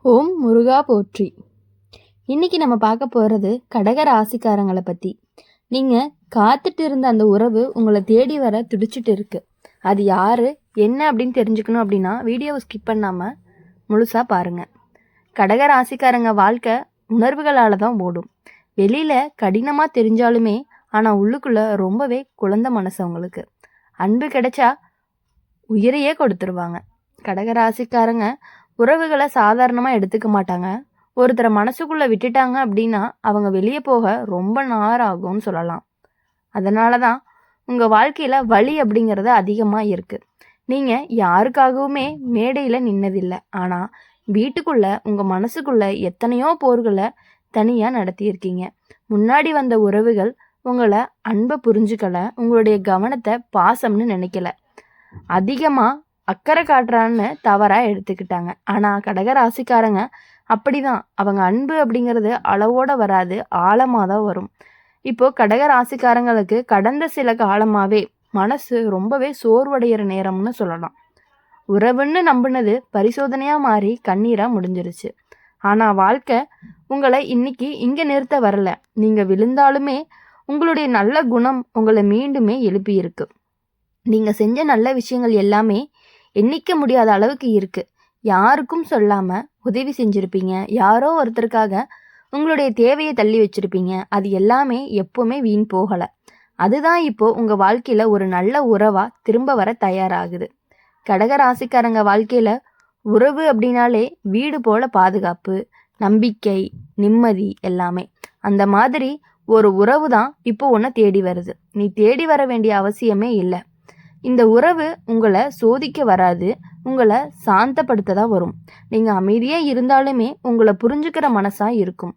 ஓம் முருகா போற்றி. இன்னைக்கு நம்ம பார்க்க போகிறது கடக ராசிக்காரங்களை பற்றி. நீங்கள் காத்துட்டு இருந்த அந்த உறவு உங்களை தேடி வர துடிச்சிட்டு இருக்கு. அது யார் என்ன அப்படின்னு தெரிஞ்சுக்கணும் அப்படின்னா வீடியோவை ஸ்கிப் பண்ணாமல் முழுசாக பாருங்கள். கடக ராசிக்காரங்க வாழ்க்கை உணர்வுகளால் தான் ஓடும். வெளியில் கடினமாக தெரிஞ்சாலுமே ஆனால் உள்ளுக்குள்ளே ரொம்பவே குழந்தை மனசு அவங்களுக்கு. அன்பு கிடைச்சா உயிரையே கொடுத்துருவாங்க. கடக ராசிக்காரங்க உறவுகளை சாதாரணமாக எடுத்துக்க மாட்டாங்க. ஒருத்தரை மனசுக்குள்ளே விட்டுட்டாங்க அப்படின்னா அவங்க வெளியே போக ரொம்ப நேரம் ஆகும்னு சொல்லலாம். அதனால தான் உங்கள் வாழ்க்கையில் வலி அப்படிங்கிறது அதிகமாக இருக்குது. நீங்கள் யாருக்காகவுமே மேடையில் நின்னதில்லை. ஆனால் வீட்டுக்குள்ளே உங்கள் மனசுக்குள்ளே எத்தனையோ போர்களை தனியாக நடத்தியிருக்கீங்க. முன்னாடி வந்த உறவுகள் உங்களை அன்பை புரிஞ்சுக்கலை, உங்களுடைய கவனத்தை பாசம்னு நினைக்கல, அதிகமாக அக்கறை காட்டுறான்னு தவறாக எடுத்துக்கிட்டாங்க. ஆனால் கடக ராசிக்காரங்க அப்படிதான். அவங்க அன்பு அப்படிங்கிறது அளவோட வராது, ஆழமாக தான் வரும். இப்போது கடக ராசிக்காரங்களுக்கு கடந்த சில காலமாகவே மனசு ரொம்பவே சோர்வடைகிற நேரம்னு சொல்லலாம். உறவுன்னு நம்பினது பரிசோதனையாக மாறி கண்ணீராக முடிஞ்சிருச்சு. ஆனால் வாழ்க்கை உங்களை இன்னைக்கு இங்கே நிறுத்த வரல. நீங்கள் விழுந்தாலுமே உங்களுடைய நல்ல குணம் உங்களை மீண்டுமே எழுப்பியிருக்கு. நீங்கள் செஞ்ச நல்ல விஷயங்கள் எல்லாமே எண்ணிக்க முடியாத அளவுக்கு இருக்குது. யாருக்கும் சொல்லாமல் உதவி செஞ்சுருப்பீங்க. யாரோ ஒருத்தருக்காக உங்களுடைய தேவையை தள்ளி வச்சுருப்பீங்க. அது எல்லாமே எப்போவுமே வீண் போகலை. அதுதான் இப்போது உங்கள் வாழ்க்கையில் ஒரு நல்ல உறவாக திரும்ப வர தயாராகுது. கடக ராசிக்காரங்க வாழ்க்கையில் உறவு அப்படின்னாலே வீடு போல பாதுகாப்பு, நம்பிக்கை, நிம்மதி எல்லாமே. அந்த மாதிரி ஒரு உறவு தான் இப்போ உன்னை தேடி வருது. நீ தேடி வர வேண்டிய அவசியமே இல்லை. இந்த உறவு உங்களை சோதிக்க வராது, உங்களை சாந்தப்படுத்த தான் வரும். நீங்கள் அமைதியாக இருந்தாலுமே உங்களை புரிஞ்சுக்கிற மனசாக இருக்கும்.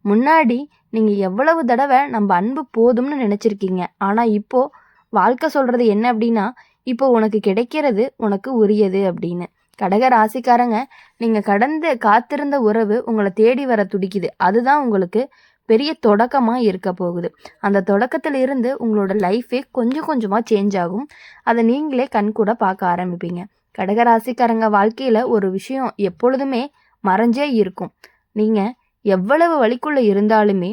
முன்னாடி நீங்கள் எவ்வளவு தடவை நம்ம அன்பு போதும்னு நினச்சிருக்கீங்க. ஆனால் இப்போது வாழ்க்கை சொல்கிறது என்ன அப்படின்னா, இப்போ உனக்கு கிடைக்கிறது உனக்கு உரியது அப்படின்னு. கடக ராசிக்காரங்க நீங்கள் கடந்து காத்திருந்த உறவு உங்களை தேடி வர துடிக்குது. அதுதான் உங்களுக்கு பெரிய தொடக்கமாக இருக்க போகுது. அந்த தொடக்கத்தில் இருந்து உங்களோட லைஃபே கொஞ்சம் கொஞ்சமாக சேஞ்ச் ஆகும். அதை நீங்களே கண்கூட பார்க்க ஆரம்பிப்பீங்க. கடகராசிக்காரங்க வாழ்க்கையில் ஒரு விஷயம் எப்பொழுதுமே மறைஞ்சே இருக்கும். நீங்கள் எவ்வளவு வலிக்குள்ளே இருந்தாலுமே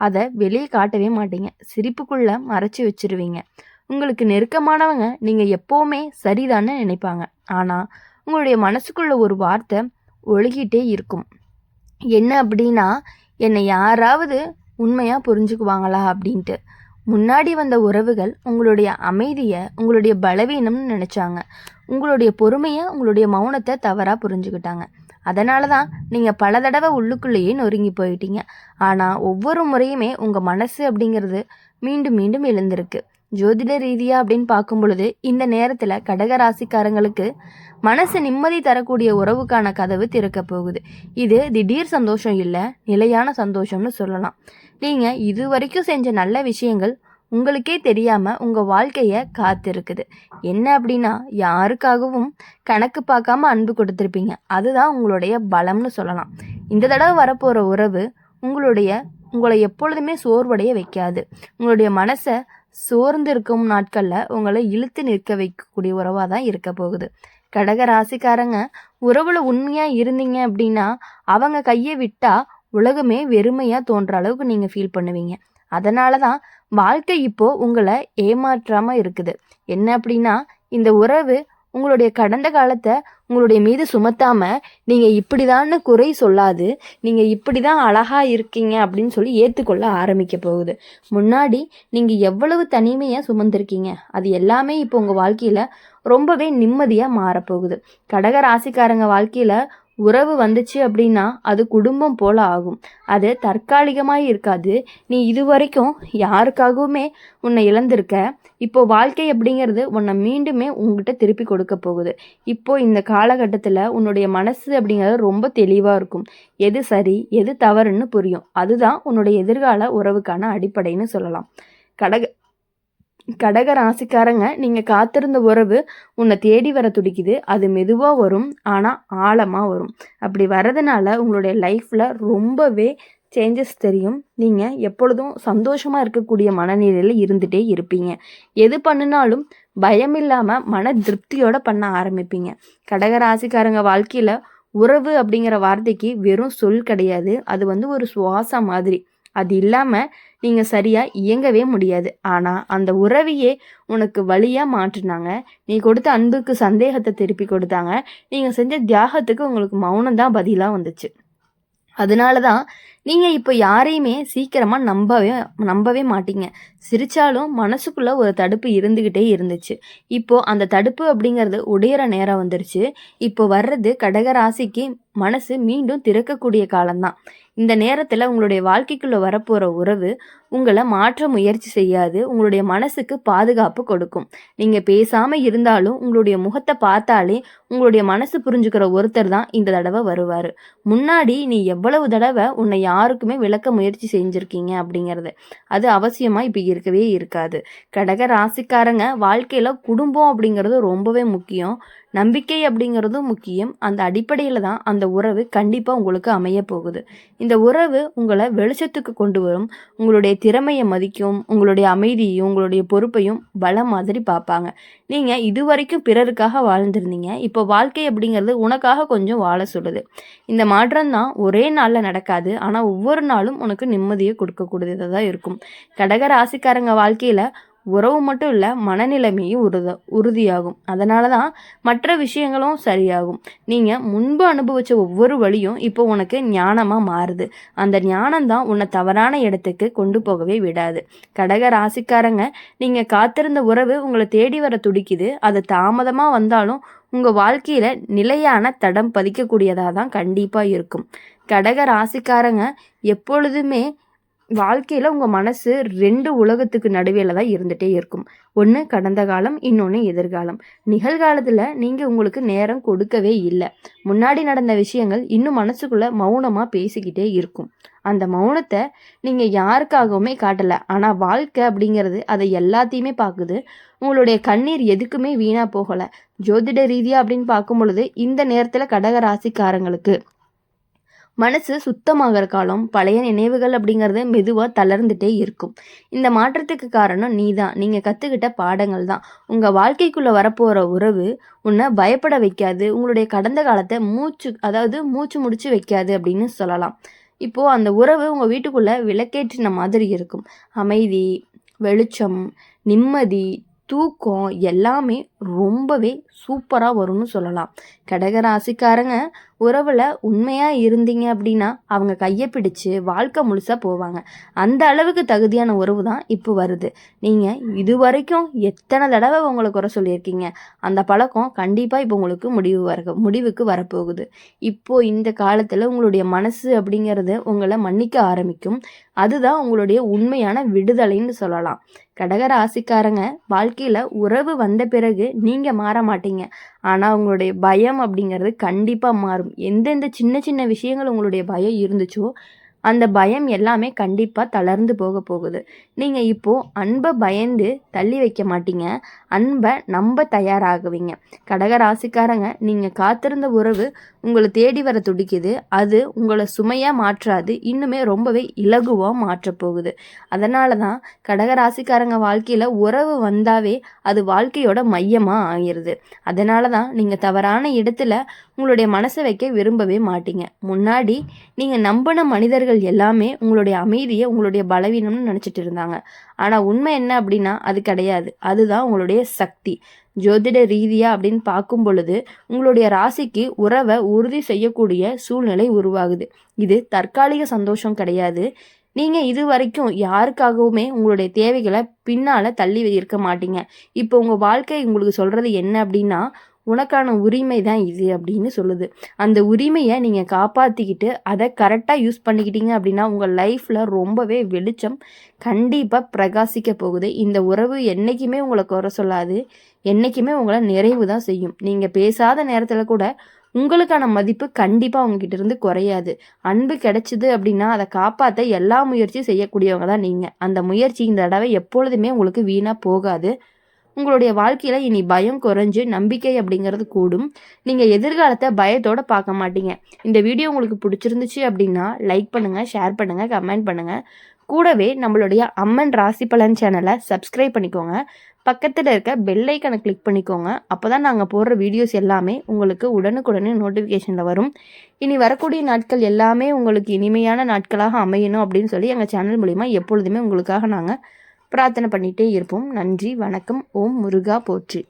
அதை வெளியே காட்டவே மாட்டீங்க. சிரிப்புக்குள்ளே மறைச்சி வச்சிருவீங்க. உங்களுக்கு நெருக்கமானவங்க நீங்கள் எப்போவுமே சரிதான்னு நினைப்பாங்க. ஆனால் உங்களுடைய மனசுக்குள்ள ஒரு வார்த்தை ஒழுகிட்டே இருக்கும். என்ன அப்படின்னா, என்னை யாராவது உண்மையாக புரிஞ்சுக்குவாங்களா அப்படின்ட்டு. முன்னாடி வந்த உறவுகள் உங்களுடைய அமைதியை உங்களுடைய பலவீனம்னு நினச்சாங்க. உங்களுடைய பொறுமையை உங்களுடைய மௌனத்தை தவறாக புரிஞ்சுக்கிட்டாங்க. அதனால தான் நீங்கள் பல தடவை உள்ளுக்குள்ளேயே நொறுங்கி போயிட்டீங்க. ஆனால் ஒவ்வொரு முறையுமே உங்கள் மனசு அப்படிங்கிறது மீண்டும் மீண்டும் எழுந்திருக்கு. ஜோதிட ரீதியாக அப்படின்னு பார்க்கும் பொழுது இந்த நேரத்தில் கடக ராசிக்காரங்களுக்கு மனசு நிம்மதி தரக்கூடிய உறவுக்கான கதவு திறக்க போகுது. இது திடீர் சந்தோஷம் இல்லை, நிலையான சந்தோஷம்னு சொல்லலாம். நீங்கள் இது வரைக்கும் செஞ்ச நல்ல விஷயங்கள் உங்களுக்கே தெரியாமல் உங்கள் வாழ்க்கையை காத்திருக்குது. என்ன அப்படின்னா, யாருக்காகவும் கணக்கு பார்க்காம அன்பு கொடுத்துருப்பீங்க. அதுதான் உங்களுடைய பலம்னு சொல்லலாம். இந்த தடவை வரப்போகிற உறவு உங்களை எப்பொழுதுமே சோர்வடைய வைக்காது. உங்களுடைய மனசை சோர்ந்து இருக்கும் நாட்களில் உங்களை இழுத்து நிற்க வைக்கக்கூடிய உறவாக தான் இருக்க போகுது. கடக ராசிக்காரங்க உறவுல உண்மையாக இருந்தீங்க அப்படின்னா அவங்க கையை விட்டால் உலகமே வெறுமையாக தோன்ற அளவுக்கு நீங்கள் ஃபீல் பண்ணுவீங்க. அதனால தான் வாழ்க்கை இப்போது உங்களை ஏமாற்றாமல் இருக்குது. என்ன அப்படின்னா, இந்த உறவு உங்களுடைய கடந்த காலத்தை உங்களுடைய மீது சுமத்தாமல் நீங்கள் இப்படிதான்னு குறை சொல்லாது, நீங்கள் இப்படி தான் அழகாக இருக்கீங்க அப்படின்னு சொல்லி ஏற்றுக்கொள்ள ஆரம்பிக்க போகுது. முன்னாடி நீங்கள் எவ்வளவு தனிமையாக சுமந்திருக்கீங்க அது எல்லாமே இப்போ உங்கள் வாழ்க்கையில் ரொம்பவே நிம்மதியாக மாறப்போகுது. கடக ராசிக்காரங்க வாழ்க்கையில் உறவு வந்துச்சு அப்படின்னா அது குடும்பம் போல ஆகும். அது தற்காலிகமாக இருக்காது. நீ இது வரைக்கும் யாருக்காகவுமே உன்னை இழந்திருக்க. இப்போ வாழ்க்கை அப்படிங்கிறது உன்னை மீண்டுமே உங்ககிட்ட திருப்பி கொடுக்க போகுது. இப்போ இந்த காலகட்டத்தில் உன்னுடைய மனசு அப்படிங்கிறது ரொம்ப தெளிவாக இருக்கும். எது சரி எது தவறுன்னு புரியும். அதுதான் உன்னுடைய எதிர்கால உறவுக்கான அடிப்படைன்னு சொல்லலாம். கடக ராசிக்காரங்க நீங்கள் காத்திருந்த உறவு உன்னை தேடி வர துடிக்குது. அது மெதுவாக வரும், ஆனால் ஆழமாக வரும். அப்படி வர்றதுனால உங்களுடைய லைஃப்பில் ரொம்பவே சேஞ்சஸ் தெரியும். நீங்கள் எப்பொழுதும் சந்தோஷமாக இருக்கக்கூடிய மனநிலையில் இருந்துகிட்டே இருப்பீங்க. எது பண்ணினாலும் பயம் இல்லாமல் மன திருப்தியோடு பண்ண ஆரம்பிப்பீங்க. கடக ராசிக்காரங்க வாழ்க்கையில் உறவு அப்படிங்கிற வார்த்தைக்கு வெறும் சொல் கிடையாது. அது ஒரு சுவாசம் மாதிரி. அது இல்லாமல் நீங்கள் சரியாக இயங்கவே முடியாது. ஆனால் அந்த உறவையே உனக்கு வழியாக மாற்றினாங்க. நீ கொடுத்த அன்புக்கு சந்தேகத்தை திருப்பி கொடுத்தாங்க. நீங்கள் செஞ்ச தியாகத்துக்கு உங்களுக்கு மௌனம் தான் பதிலாக வந்துச்சு. அதனால தான் நீங்கள் இப்போ யாரையுமே சீக்கிரமாக நம்பவே மாட்டீங்க. சிரித்தாலும் மனசுக்குள்ளே ஒரு தடுப்பு இருந்துக்கிட்டே இருந்துச்சு. இப்போது அந்த தடுப்பு அப்படிங்கிறது உடையிற நேரம் வந்துருச்சு. இப்போ வர்றது கடகராசிக்கு மனசு மீண்டும் திறக்கக்கூடிய காலம்தான். இந்த நேரத்தில் உங்களுடைய வாழ்க்கைக்குள்ளே வரப்போகிற உறவு உங்களை மாற்ற முயற்சி செய்யாது. உங்களுடைய மனசுக்கு பாதுகாப்பு கொடுக்கும். நீங்கள் பேசாமல் இருந்தாலும் உங்களுடைய முகத்தை பார்த்தாலே உங்களுடைய மனசு புரிஞ்சுக்கிற ஒருத்தர் தான் இந்த தடவை வருவார். முன்னாடி நீ எவ்வளவு தடவை உன்னை யாருக்குமே விளக்க முயற்சி செஞ்சுருக்கீங்க அப்படிங்கிறது அது அவசியமாக இப்போ இருக்கவே இருக்காது. கடக ராசிக்காரங்க வாழ்க்கையில் குடும்பம் அப்படிங்கிறது ரொம்பவே முக்கியம். நம்பிக்கை அப்படிங்கிறதும் முக்கியம். அந்த அடிப்படையில் தான் அந்த உறவு கண்டிப்பாக உங்களுக்கு அமைய போகுது. இந்த உறவு உங்களை வெளிச்சத்துக்கு கொண்டு வரும். உங்களுடைய திறமையை மதிக்கும். உங்களுடைய அமைதியையும் உங்களுடைய பொறுப்பையும் பலம் மாதிரி பார்ப்பாங்க. நீங்கள் இதுவரைக்கும் பிறருக்காக வாழ்ந்துருந்தீங்க. இப்போ வாழ்க்கை அப்படிங்கிறது உனக்காக கொஞ்சம் வாழ சொல்லுது. இந்த மாற்றம் தான் ஒரே நாளில் நடக்காது. ஆனால் ஒவ்வொரு நாளும் உனக்கு நிம்மதியை கொடுக்கக்கூடியதாக தான் இருக்கும். கடக ராசிக்காரங்க வாழ்க்கையில் உறவு மட்டும் இல்லை, மனநிலைமையும் உறுதியாகும். அதனால தான் மற்ற விஷயங்களும் சரியாகும். நீங்கள் முன்பு அனுபவித்த ஒவ்வொரு வழியும் இப்போ உனக்கு ஞானமாக மாறுது. அந்த ஞானம்தான் உன்னை தவறான இடத்துக்கு கொண்டு போகவே விடாது. கடக ராசிக்காரங்க, நீங்கள் காத்திருந்த உறவு உங்களை தேடி வர துடிக்குது. அது தாமதமாக வந்தாலும் உங்கள் வாழ்க்கையில் நிலையான தடம் பதிக்கக்கூடியதாக தான் கண்டிப்பாக இருக்கும். கடக ராசிக்காரங்க எப்பொழுதுமே வாழ்க்கையில் உங்கள் மனசு 2 உலகத்துக்கு நடுவில் தான் இருந்துகிட்டே இருக்கும். ஒன்று கடந்த காலம், இன்னொன்று எதிர்காலம். நிகழ்காலத்தில் நீங்கள் உங்களுக்கு நேரம் கொடுக்கவே இல்லை. முன்னாடி நடந்த விஷயங்கள் இன்னும் மனசுக்குள்ளே மௌனமாக பேசிக்கிட்டே இருக்கும். அந்த மௌனத்தை நீங்கள் யாருக்காகவுமே காட்டலை. ஆனால் வாழ்க்கை அப்படிங்கிறது அதை எல்லாத்தையுமே பார்க்குது. உங்களுடைய கண்ணீர் எதுக்குமே வீணாக போகலை. ஜோதிட ரீதியாக அப்படின்னு பார்க்கும் பொழுது இந்த நேரத்தில் கடக ராசிக்காரங்களுக்கு மனசு சுத்தமாகிற காலம். பழைய நினைவுகள் அப்படிங்கிறது மெதுவாக தளர்ந்துட்டே இருக்கும். இந்த மாற்றத்துக்கு காரணம் நீங்கள் கற்றுக்கிட்ட பாடங்கள் தான். உங்கள் வாழ்க்கைக்குள்ளே வரப்போகிற உறவு உன்னை பயப்பட வைக்காது. உங்களுடைய கடந்த காலத்தை மூச்சு முடிச்சு வைக்காது அப்படின்னு சொல்லலாம். இப்போது அந்த உறவு உங்கள் வீட்டுக்குள்ளே விளக்கேற்றின மாதிரி இருக்கும். அமைதி, வெளிச்சம், நிம்மதி, தூக்கம் எல்லாமே ரொம்பவே சூப்பராக வரும்னு சொல்லலாம். கடக ராசிக்காரங்க உறவில் உண்மையாக இருந்தீங்க அப்படின்னா அவங்க கையை பிடிச்சு வாழ்க்கை முழுசாக போவாங்க. அந்த அளவுக்கு தகுதியான உறவு தான் இப்போ வருது. நீங்கள் இது வரைக்கும் எத்தனை தடவை உங்களை குறை சொல்லியிருக்கீங்க. அந்த பழக்கம் கண்டிப்பாக இப்போ உங்களுக்கு முடிவுக்கு வரப்போகுது. இப்போது இந்த காலத்தில் உங்களுடைய மனசு அப்படிங்கிறது உங்களை மன்னிக்க ஆரம்பிக்கும். அதுதான் உங்களுடைய உண்மையான விடுதலைன்னு சொல்லலாம். கடக ராசிக்காரங்க வாழ்க்கையில் உறவு வந்த பிறகு நீங்கள் மாற மாட்டீங்க. ஆனால் உங்களுடைய பயம் அப்படிங்கிறது கண்டிப்பாக மாறும். எந்தெந்த சின்ன சின்ன விஷயங்கள் உங்களுடைய பயம் இருந்துச்சோ அந்த பயம் எல்லாமே கண்டிப்பாக தளர்ந்து போகுது. நீங்கள் இப்போது அன்பை பயந்து தள்ளி வைக்க மாட்டீங்க. அன்பை நம்ப தயாராகுவீங்க. கடக ராசிக்காரங்க, நீங்கள் காத்திருந்த உறவு உங்களை தேடி வர துடிக்குது. அது உங்களை சுமையாக மாற்றாது, இன்னுமே ரொம்பவே இலகுவாக மாற்றப்போகுது. அதனால தான் கடக ராசிக்காரங்க வாழ்க்கையில் உறவு வந்தாவே அது வாழ்க்கையோட மையமாக ஆகிடுது. அதனால தான் நீங்கள் தவறான இடத்துல உங்களுடைய மனசை வைக்க விரும்பவே மாட்டீங்க. முன்னாடி நீங்கள் நம்பின மனிதர்கள் எல்லாமே உங்களுடைய அமைதியை உங்களுடைய பலவீனம்னு நினச்சிட்டு இருந்தாங்க. ஆனால் உண்மை என்ன அப்படின்னா அது கிடையாது. அதுதான் உங்களுடைய சக்தி. ஜோதிட ரீதியாக அப்படின்னு பார்க்கும் பொழுது உங்களுடைய ராசிக்கு உறவை உறுதி செய்யக்கூடிய சூழ்நிலை உருவாகுது. இது தற்காலிக சந்தோஷம் கிடையாது. நீங்கள் இது வரைக்கும் யாருக்காகவுமே உங்களுடைய தேவைகளை பின்னால் தள்ளி இருக்க மாட்டீங்க. இப்போ உங்கள் வாழ்க்கை உங்களுக்கு சொல்கிறது என்ன அப்படின்னா, உனக்கான உரிமை தான் இது அப்படின்னு சொல்லுது. அந்த உரிமையை நீங்கள் காப்பாற்றிக்கிட்டு அதை கரெக்டாக யூஸ் பண்ணிக்கிட்டீங்க அப்படின்னா உங்கள் லைஃப்பில் ரொம்பவே வெளிச்சம் கண்டிப்பாக பிரகாசிக்க போகுது. இந்த உறவு என்றைக்குமே உங்களை குறை சொல்லாது. என்றைக்குமே உங்களை நிறைவு தான் செய்யும். நீங்கள் பேசாத நேரத்தில் கூட உங்களுக்கான மதிப்பு கண்டிப்பாக உங்ககிட்ட இருந்து குறையாது. அன்பு கிடைச்சிது அப்படின்னா அதை காப்பாற்ற எல்லா முயற்சியும் செய்யக்கூடியவங்க தான் நீங்கள். அந்த முயற்சி இந்த தடவை எப்பொழுதுமே உங்களுக்கு வீணாக போகாது. உங்களுடைய வாழ்க்கையில் இனி பயம் குறைஞ்சு நம்பிக்கை அப்படிங்கிறது கூடும். நீங்கள் எதிர்காலத்தை பயத்தோடு பார்க்க மாட்டீங்க. இந்த வீடியோ உங்களுக்கு பிடிச்சிருந்துச்சு அப்படின்னா லைக் பண்ணுங்கள், ஷேர் பண்ணுங்கள், கமெண்ட் பண்ணுங்கள். கூடவே நம்மளுடைய அம்மன் ராசி பலன் சேனலை சப்ஸ்கிரைப் பண்ணிக்கோங்க. பக்கத்தில் இருக்க பெல் ஐக்கனை கிளிக் பண்ணிக்கோங்க. அப்போ தான் நாங்கள் போடுற வீடியோஸ் எல்லாமே உங்களுக்கு உடனுக்குடனே நோட்டிஃபிகேஷனில் வரும். இனி வரக்கூடிய நாட்கள் எல்லாமே உங்களுக்கு இனிமையான நாட்களாக அமையணும் அப்படின்னு சொல்லி எங்கள் சேனல் மூலிமா எப்பொழுதுமே உங்களுக்காக நாங்கள் பிரார்த்தனை பண்ணிகிட்டே இருப்போம். நன்றி, வணக்கம். ஓம் முருகா போற்றி.